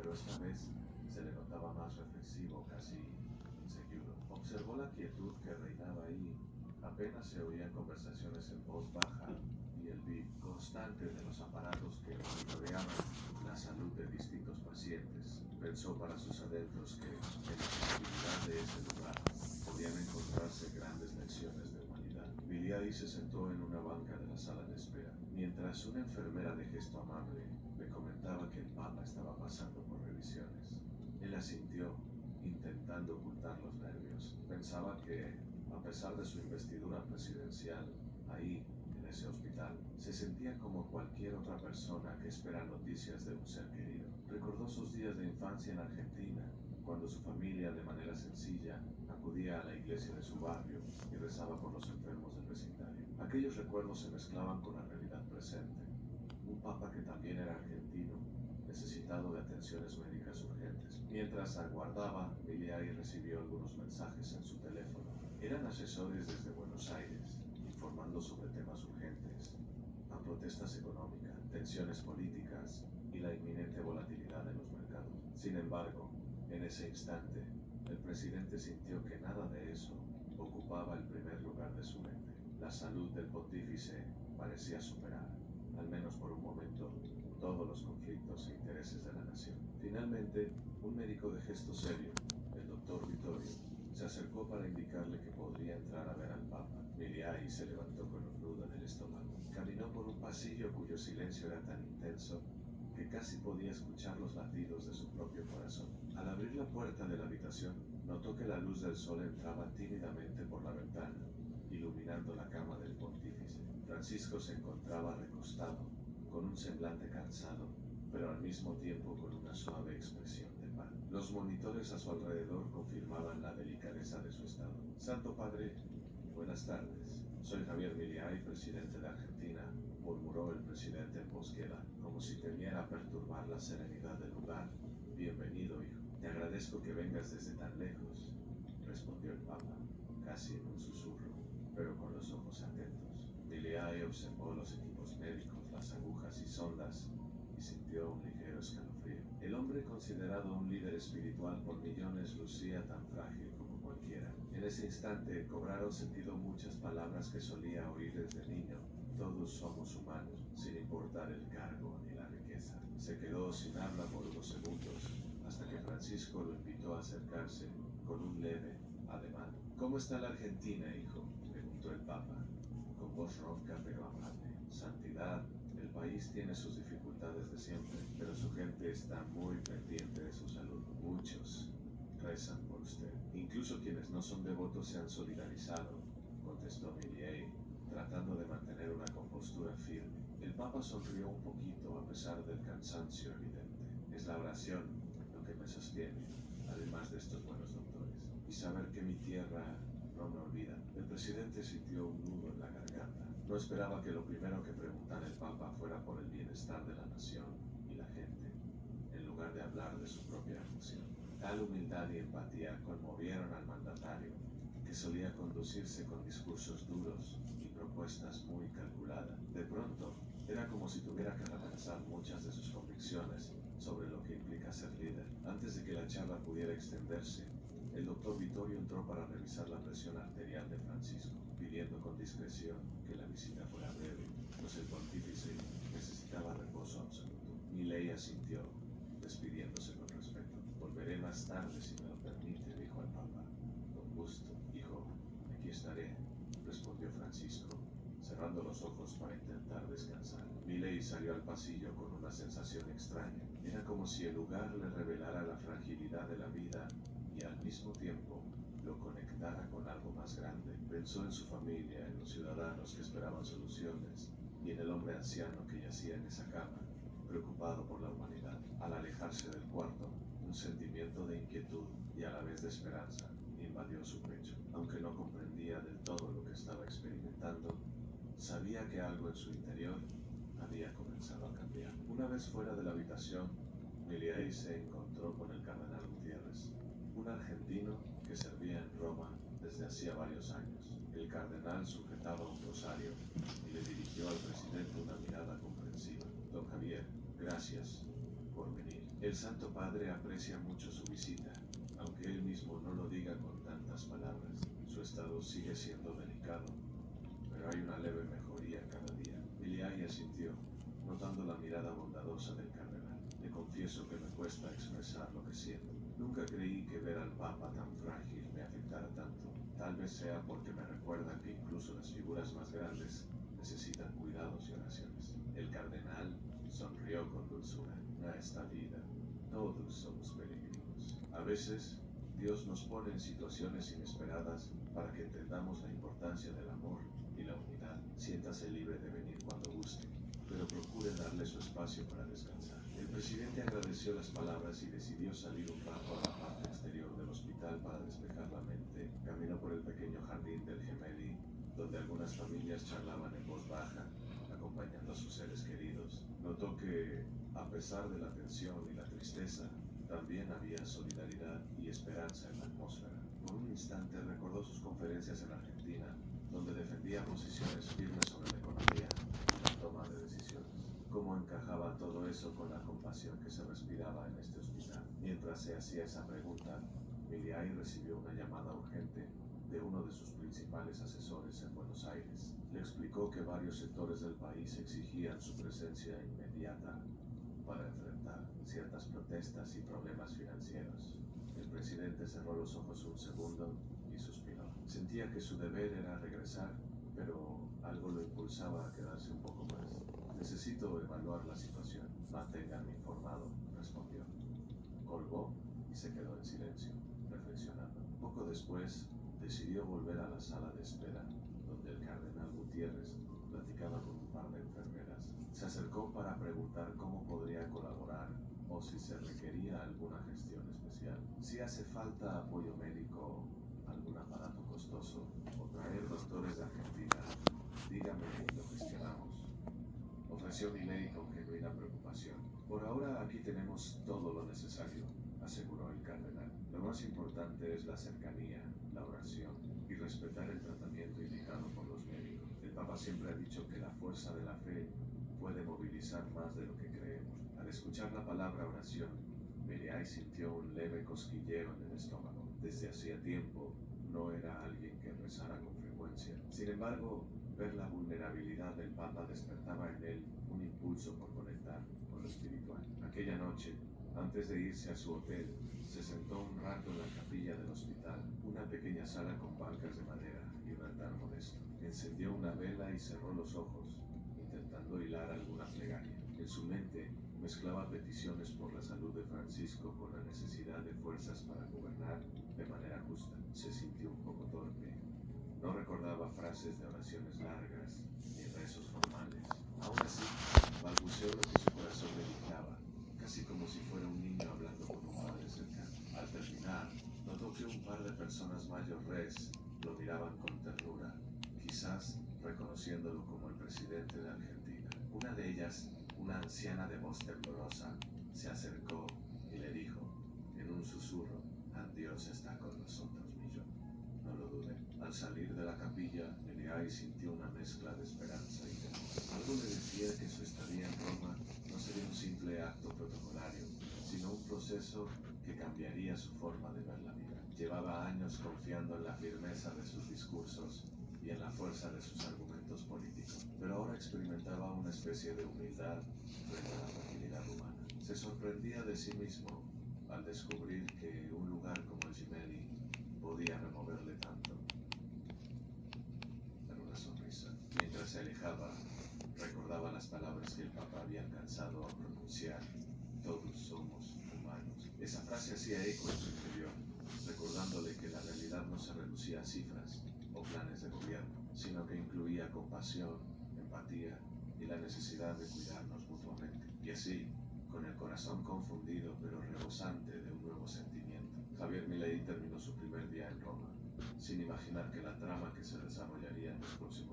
pero esta vez se le notaba más reflexivo, casi inseguro. Observó la quietud que reinaba ahí. Apenas se oían conversaciones en voz baja y el beep constante de los aparatos que monitoreaban la salud de distintos pacientes. Pensó para sus adentros que en la tranquilidad de ese lugar podían encontrarse grandes lecciones de humanidad. Billy se sentó en una banca de la sala de espera, mientras una enfermera de gesto amable le comentaba que el Papa estaba pasando por revisiones. Él asintió, intentando ocultar los nervios. Pensaba que, a pesar de su investidura presidencial, ahí, en ese hospital, se sentía como cualquier otra persona que espera noticias de un ser querido. Recordó sus días de infancia en Argentina, cuando su familia, de manera sencilla, acudía a la iglesia de su barrio y rezaba por los enfermos del vecindario. Aquellos recuerdos se mezclaban con la realidad presente. Un papa que también era argentino, necesitado de atenciones médicas urgentes. Mientras aguardaba, Billy recibió algunos mensajes en su teléfono. Eran asesores desde Buenos Aires, informando sobre temas urgentes, a protestas económicas, tensiones políticas y la inminente volatilidad de los mercados. Sin embargo, en ese instante, el presidente sintió que nada de eso ocupaba el primer lugar de su mente. La salud del pontífice parecía superar, al menos por un momento, todos los conflictos e intereses de la nación. Finalmente, un médico de gesto serio, el doctor Vittorio, se acercó para indicarle que podría entrar a ver al Papa. Billy se levantó con un nudo en el estómago. Caminó por un pasillo cuyo silencio era tan intenso que casi podía escuchar los latidos de su propio corazón. Al abrir la puerta de la habitación, notó que la luz del sol entraba tímidamente por la ventana, iluminando la cama del pontífice. Francisco se encontraba recostado, con un semblante cansado, pero al mismo tiempo con una suave expresión de paz. Los monitores a su alrededor confirmaban la delicadeza de su estado. Santo Padre, buenas tardes. Soy Javier Milei, presidente de Argentina, murmuró el presidente en voz queda, como si temiera perturbar la serenidad del lugar. Bienvenido, hijo. Te agradezco que vengas desde tan lejos, respondió el Papa, casi en un susurro, pero con los ojos atentos. Milei observó los equipos médicos, las agujas y sondas, y sintió un ligero escalofrío. El hombre considerado un líder espiritual por millones lucía tan frágil como cualquiera. En ese instante cobraron sentido muchas palabras que solía oír desde niño. Todos somos humanos, sin importar el cargo ni la riqueza. Se quedó sin habla por unos segundos, hasta que Francisco lo invitó a acercarse con un leve ademán. ¿Cómo está la Argentina, hijo?, preguntó el Papa, con voz ronca pero amable. Santidad, el país tiene sus dificultades de siempre, pero su gente está muy pendiente de su salud. Muchos rezan por usted. Incluso quienes no son devotos se han solidarizado, contestó Milei, tratando de mantener una compostura firme. El Papa sonrió un poquito a pesar del cansancio evidente. Es la oración lo que me sostiene, además de estos buenos doctores. Y saber que mi tierra no me olvida. El presidente sintió un nudo en la garganta. No esperaba que lo primero que preguntara el Papa fuera por el bienestar de la nación y la gente, en lugar de hablar de su propia emoción. Tal humildad y empatía conmovieron al mandatario, que solía conducirse con discursos duros y propuestas muy calculadas. De pronto, era como si tuviera que repensar muchas de sus convicciones sobre lo que implica ser líder. Antes de que la charla pudiera extenderse, el doctor Vittorio entró para revisar la presión arterial de Francisco, pidiendo con discreción que la visita fuera breve, pues el pontífice necesitaba reposo absoluto. Milei asintió, despidiéndose con respeto. Volveré más tarde si me lo permite, dijo al Papa. Con gusto, hijo, aquí estaré, respondió Francisco, cerrando los ojos para intentar descansar. Milei salió al pasillo con una sensación extraña. Era como si el lugar le revelara la fragilidad de la vida y al mismo tiempo lo conectara con algo más grande. Pensó en su familia, en los ciudadanos que esperaban soluciones y en el hombre anciano que yacía en esa cama, preocupado por la humanidad. Al alejarse del cuarto, un sentimiento de inquietud y a la vez de esperanza invadió su pecho. Aunque no comprendía del todo lo que estaba experimentando, sabía que algo en su interior había comenzado a cambiar. Una vez fuera de la habitación, Milei se encontró con el cardenal Gutiérrez, un argentino que servía en Roma desde hacía varios años. El cardenal sujetaba un rosario y le dirigió al presidente una mirada comprensiva. Don Javier, gracias por venir. El Santo Padre aprecia mucho su visita, aunque él mismo no lo diga con tantas palabras. Su estado sigue siendo delicado, pero hay una leve mejoría cada día. Miliay asintió, notando la mirada bondadosa del cardenal. Le confieso que me cuesta expresar lo que siento. Nunca creí que ver al Papa tan frágil me afectara tanto. Tal vez sea porque me recuerda que incluso las figuras más grandes necesitan cuidados y oraciones. El cardenal sonrió con dulzura. A esta vida, todos somos peregrinos. A veces, Dios nos pone en situaciones inesperadas para que entendamos la importancia del amor y la unidad. Siéntase libre de venir cuando guste, pero procure darle su espacio para descansar. El presidente agradeció las palabras y decidió salir un rato a la parte exterior del hospital para despejar la mente. Caminó por el pequeño jardín del Gemelli, donde algunas familias charlaban en voz baja, acompañando a sus seres queridos. Notó que, a pesar de la tensión y la tristeza, también había solidaridad y esperanza en la atmósfera. Por un instante recordó sus conferencias en Argentina, donde defendía posiciones firmes sobre la economía y la toma de decisiones. ¿Cómo encajaba todo eso con la compasión que se respiraba en este hospital? Mientras se hacía esa pregunta, Miliay recibió una llamada urgente de uno de sus principales asesores en Buenos Aires. Le explicó que varios sectores del país exigían su presencia inmediata para enfrentar ciertas protestas y problemas financieros. El presidente cerró los ojos un segundo y suspiró. Sentía que su deber era regresar, pero algo lo impulsaba a quedarse un poco más. Necesito evaluar la situación. Manténganme informado, respondió. Colgó y se quedó en silencio, reflexionando. Poco después, decidió volver a la sala de espera, donde el cardenal Gutiérrez platicaba con un par de enfermeras. Se acercó para preguntar cómo podría colaborar o si se requería alguna gestión especial. Si hace falta apoyo médico, algún aparato costoso o traer doctores de Argentina, dígame y lo gestionamos. Ofreció Milei con genuina preocupación. Por ahora aquí tenemos todo lo necesario, aseguró el cardenal. Lo más importante es la cercanía, la oración y respetar el tratamiento indicado por los médicos. El Papa siempre ha dicho que la fuerza de la fe puede movilizar más de lo que creemos. Al escuchar la palabra oración, Miliay sintió un leve cosquilleo en el estómago. Desde hacía tiempo no era alguien que rezara con frecuencia. Sin embargo, ver la vulnerabilidad del Papa despertaba en él un impulso por conectar con lo espiritual. Aquella noche, antes de irse a su hotel, se sentó un rato en la capilla del hospital, una pequeña sala con bancas de madera y un altar modesto. Encendió una vela y cerró los ojos, intentando hilar alguna plegaria. En su mente mezclaba peticiones por la salud de Francisco con la necesidad de fuerzas para gobernar de manera justa. Se sintió un poco torpe. No recordaba frases de oraciones largas ni rezos formales. Aún así, balbuceó lo que su corazón le dictaba, casi como si fuera un niño hablando con un padre cercano. Al terminar, notó que un par de personas mayores lo miraban con ternura, quizás reconociéndolo como el presidente de Argentina. Una de ellas, una anciana de voz temblorosa, se acercó y le dijo, en un susurro, Dios está con nosotros, Millón. No lo dudé. Al salir de la capilla, Miliay sintió una mezcla de esperanza y temor. Algo le decía que su estadía en Roma no sería un simple acto protocolario, sino un proceso que cambiaría su forma de ver la vida. Llevaba años confiando en la firmeza de sus discursos y en la fuerza de sus argumentos políticos, pero ahora experimentaba una especie de humildad frente a la fragilidad humana. Se sorprendía de sí mismo al descubrir que un lugar como el Gemelli podía removerle tanto. Pero una sonrisa. Mientras se alejaba, recordaba las palabras que el Papa había alcanzado a pronunciar. Todos somos humanos. Esa frase hacía eco en su interior, recordándole que la realidad no se reducía a cifras o planes de gobierno, sino que incluía compasión, empatía y la necesidad de cuidarnos mutuamente. Y así, con el corazón confundido pero rebosante de un nuevo sentimiento, Javier Milei terminó su primer día en Roma, sin imaginar que la trama que se desarrollaría en los próximos